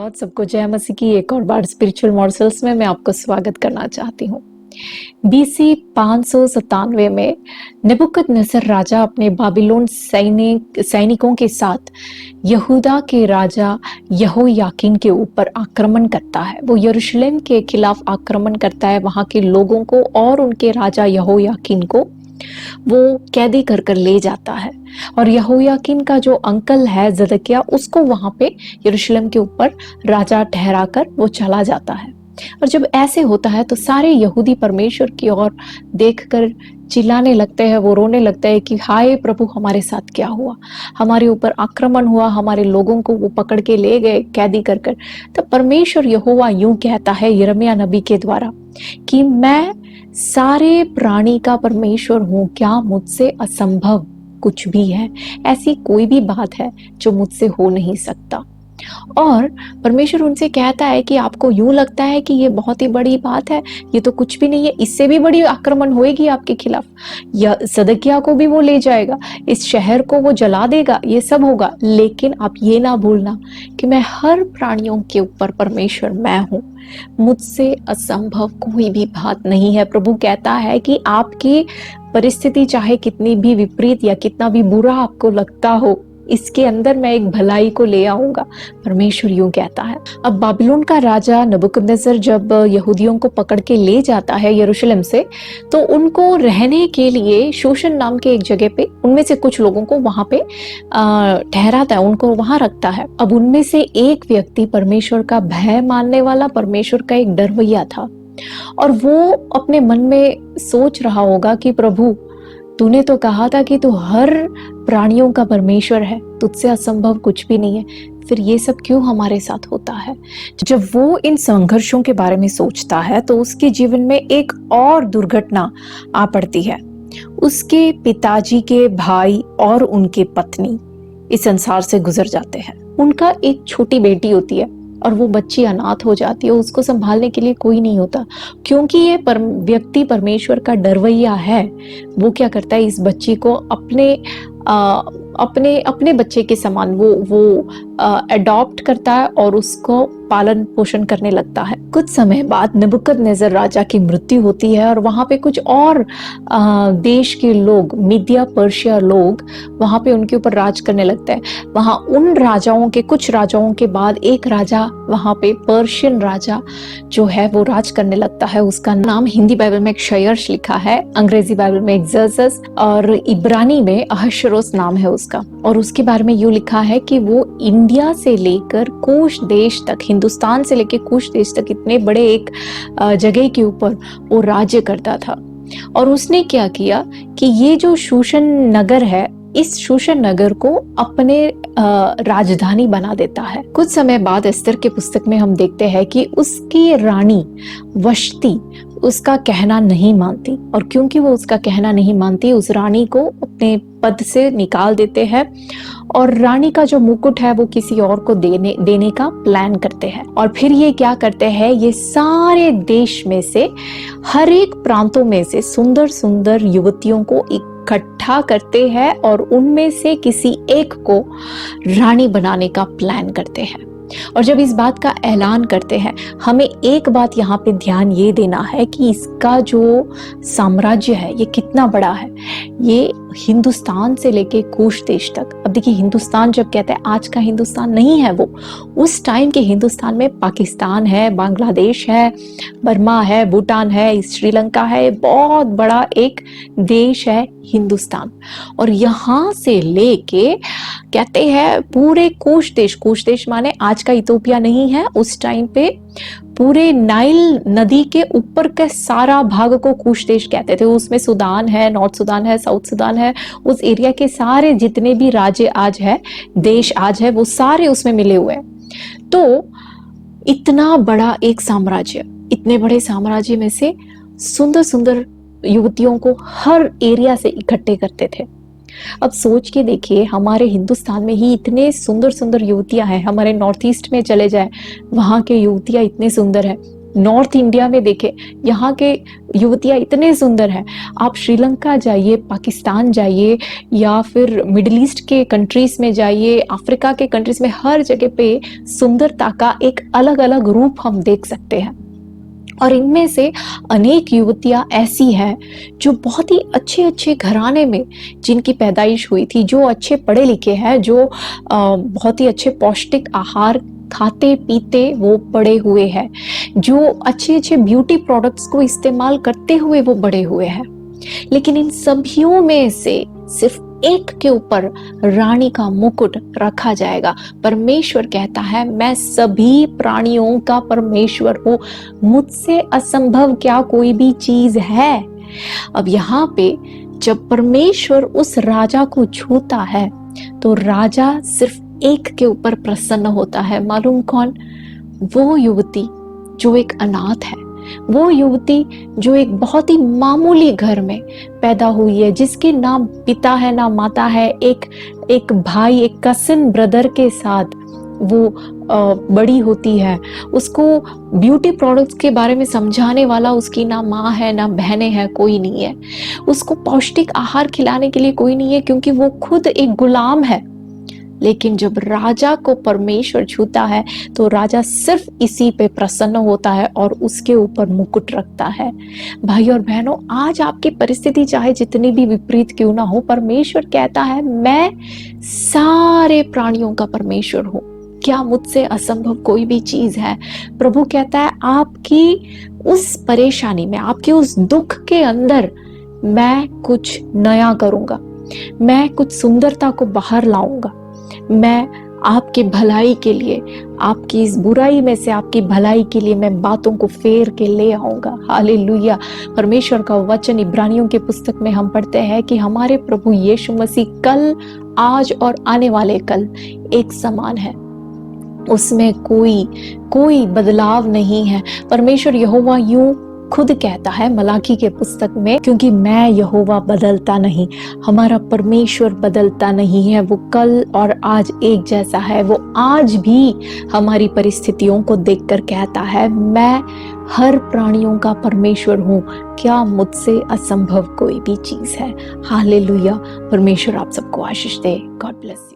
Lord, सबको जय मसीह की एक और बार स्पिरिचुअल मॉर्सल्स में मैं आपको स्वागत करना चाहती हूँ। बीसी 597 में नेबुकदनेस्सर राजा अपने बाबिलोन सैनिकों के साथ यहूदा के राजा यहोयाकीन के ऊपर आक्रमण करता है। वो यरूशलेम के खिलाफ आक्रमण करता है, वहां के लोगों को और उनके राजा यहोयाकीन को वो कैदी कर कर ले जाता है। और यहोयाकीन का जो अंकल है जदकिया, उसको वहां पे यरूशलेम के ऊपर राजा ठहराकर वो चला जाता है। और जब ऐसे होता है तो सारे यहूदी परमेश्वर की ओर देखकर चिल्लाने लगते हैं, वो रोने लगते हैं कि हाय प्रभु, हमारे साथ क्या हुआ, हमारे ऊपर आक्रमण हुआ, हमारे लोगों को वो पकड़ के ले गए कैदी कर कर। तब परमेश्वर यहोवा यूं कहता है यिर्मयाह नबी के द्वारा कि मैं सारे प्राणी का परमेश्वर हूं, क्या मुझसे असंभव कुछ भी है? ऐसी कोई भी बात है जो मुझसे हो नहीं सकता। और परमेश्वर उनसे कहता है कि आपको यूं लगता है कि ये बहुत ही बड़ी बात है, ये तो कुछ भी नहीं है, इससे भी बड़ी आक्रमण होएगी आपके खिलाफ, या सदकिया को भी वो ले जाएगा, इस शहर को वो जला देगा, ये सब होगा। लेकिन आप ये ना भूलना कि मैं हर प्राणियों के ऊपर परमेश्वर मैं हूं, मुझसे असंभव कोई भी बात नहीं है। प्रभु कहता है कि आपकी परिस्थिति चाहे कितनी भी विपरीत या कितना भी बुरा आपको लगता हो, इसके अंदर मैं एक भलाई को ले आऊंगा, परमेश्वर यूं कहता है। अब बाबिलोन का राजा नबूकदनेस्सर जब यहूदियों को पकड़ के ले जाता है यरूशलेम से, तो उनको रहने के लिए शूशन नाम के एक जगह पे उनमें से कुछ लोगों को वहां पे ठहराता है, उनको वहां रखता है। अब उनमें से एक व्यक्ति परमेश्वर का भय मानने वाला, परमेश्वर का एक डरवैया था, और वो अपने मन में सोच रहा होगा कि प्रभु, तूने तो कहा था कि तू हर प्राणियों का परमेश्वर है, तुझसे असंभव कुछ भी नहीं है, फिर ये सब क्यों हमारे साथ होता है? जब वो इन संघर्षों के बारे में सोचता है तो उसके जीवन में एक और दुर्घटना आ पड़ती है। उसके पिताजी के भाई और उनके पत्नी इस संसार से गुजर जाते हैं। उनका एक छोटी बेटी होती है और वो बच्ची अनाथ हो जाती है, उसको संभालने के लिए कोई नहीं होता। क्योंकि ये व्यक्ति परमेश्वर का डरवैया है, वो क्या करता है, इस बच्ची को अपने बच्चे के समान वो अडॉप्ट करता है और उसको पालन पोषण करने लगता है। कुछ समय बाद नबूकदनेस्सर राजा की मृत्यु होती है और वहां पे कुछ और देश के लोग, मीडिया पर्शिया लोग वहां पे उनके ऊपर राज करने लगते हैं। वहां उन राजाओं के, कुछ राजाओं के बाद एक राजा वहां पे पर्शियन राजा जो है वो राज करने लगता है। उसका नाम हिंदी बाइबल में क्षयर्ष लिखा है, अंग्रेजी बाइबल में एक्सर्सस और इब्रानी में अहश्वेरोश नाम है उसका। और उसके बारे में यूं लिखा है कि वो इंडिया से लेकर कूश देश तक, हिंदुस्तान से लेकर कूश देश तक, इतने बड़े एक जगह के ऊपर वो राज्य करता था। और उसने क्या किया कि ये जो शूशन नगर है, इस शूशन नगर को अपने राजधानी बना देता है। कुछ समय बाद एस्तर के पुस्तक में हम देखते हैं कि उसकी रानी वश्ती उसका कहना नहीं मानती, और क्योंकि वो उसका कहना नहीं मानती, उस रानी को अपने पद से निकाल देते हैं और रानी का जो मुकुट है वो किसी और को देने का प्लान करते हैं। और फिर ये क्या करते हैं, ये सारे देश में से, हर एक प्रांतों में से सुंदर सुंदर युवतियों को इकट्ठा करते हैं और उनमें से किसी एक को रानी बनाने का प्लान करते हैं। और जब इस बात का ऐलान करते हैं, हमें एक बात यहाँ पे ध्यान ये देना है कि इसका जो साम्राज्य है ये कितना बड़ा है। ये हिंदुस्तान से लेके कूश देश तक। अब देखिए, हिंदुस्तान जब कहते हैं, आज का हिंदुस्तान नहीं है वो, उस टाइम के हिंदुस्तान में पाकिस्तान है, बांग्लादेश है, बर्मा है, भूटान है, श्रीलंका है, बहुत बड़ा एक देश है हिंदुस्तान। और यहाँ से लेके कहते हैं पूरे कूश देश माने आज का इथोपिया नहीं है, उस टाइम पे पूरे नाइल नदी के ऊपर के सारा भाग को कूश देश कहते थे। उसमें सूडान है, नॉर्थ सूडान है, साउथ सूडान है, उस एरिया के सारे जितने भी राज्य आज है, देश आज है, वो सारे उसमें मिले हुए हैं। तो इतना बड़ा एक साम्राज्य, इतने बड़े साम्राज्य में से सुंदर सुंदर युवतियों को हर एरिया से इकट्ठे करते थे। अब सोच के देखिए, हमारे हिंदुस्तान में ही इतने सुंदर सुंदर युवतियां हैं, हमारे नॉर्थ ईस्ट में चले जाए, वहां के युवतियां इतने सुंदर है, नॉर्थ इंडिया में देखें, यहाँ के युवतियां इतने सुंदर हैं। आप श्रीलंका जाइए, पाकिस्तान जाइए, या फिर मिडिल ईस्ट के कंट्रीज में जाइए, अफ्रीका के कंट्रीज में, हर जगह पे सुंदरता का एक अलग अलग रूप हम देख सकते हैं। और इनमें से अनेक युवतियां ऐसी हैं जो बहुत ही अच्छे अच्छे घराने में जिनकी पैदाइश हुई थी, जो अच्छे पढ़े लिखे हैं, जो बहुत ही अच्छे पौष्टिक आहार खाते पीते वो बड़े हुए हैं, जो अच्छे अच्छे ब्यूटी प्रोडक्ट्स को इस्तेमाल करते हुए वो बड़े हुए हैं। लेकिन इन सभियों में से सिर्फ एक के ऊपर रानी का मुकुट रखा जाएगा। परमेश्वर कहता है, मैं सभी प्राणियों का परमेश्वर हूं, मुझसे असंभव क्या कोई भी चीज है। अब यहाँ पे जब परमेश्वर उस राजा को छूता है तो राजा सिर्फ एक के ऊपर प्रसन्न होता है। मालूम कौन? वो युवती जो एक अनाथ है, वो युवती जो एक बहुत ही मामूली घर में पैदा हुई है, जिसके ना पिता है ना माता है, एक भाई, एक कजिन ब्रदर के साथ वो बड़ी होती है। उसको ब्यूटी प्रोडक्ट्स के बारे में समझाने वाला उसकी ना माँ है ना बहनें हैं, कोई नहीं है। उसको पौष्टिक आहार खिलाने के लिए कोई नहीं है, क्योंकि वो खुद एक गुलाम है। लेकिन जब राजा को परमेश्वर छूता है तो राजा सिर्फ इसी पे प्रसन्न होता है और उसके ऊपर मुकुट रखता है। भाई और बहनों, आज आपकी परिस्थिति चाहे जितनी भी विपरीत क्यों ना हो, परमेश्वर कहता है, मैं सारे प्राणियों का परमेश्वर हूं। क्या मुझसे असंभव कोई भी चीज है? प्रभु कहता है, आपकी उस परेशानी में, आपके उस दुख के अंदर मैं कुछ नया करूंगा, मैं कुछ सुंदरता को बाहर लाऊंगा। मैं आपकी भलाई के लिए, आपकी इस बुराई में से आपकी भलाई के लिए मैं बातों को फेर के ले आऊंगा। हालेलुया। परमेश्वर का वचन इब्रानियों के पुस्तक में हम पढ़ते हैं कि हमारे प्रभु यीशु मसीह कल, आज और आने वाले कल एक समान है। उसमें कोई बदलाव नहीं है। परमेश्वर यहोवा यूं खुद कहता है मलाकी के पुस्तक में, क्योंकि मैं यहोवा बदलता नहीं। हमारा परमेश्वर बदलता नहीं है, वो कल और आज एक जैसा है। वो आज भी हमारी परिस्थितियों को देखकर कहता है, मैं हर प्राणियों का परमेश्वर हूँ, क्या मुझसे असंभव कोई भी चीज है। हालेलुया। परमेश्वर आप सबको आशीष दे। God bless you.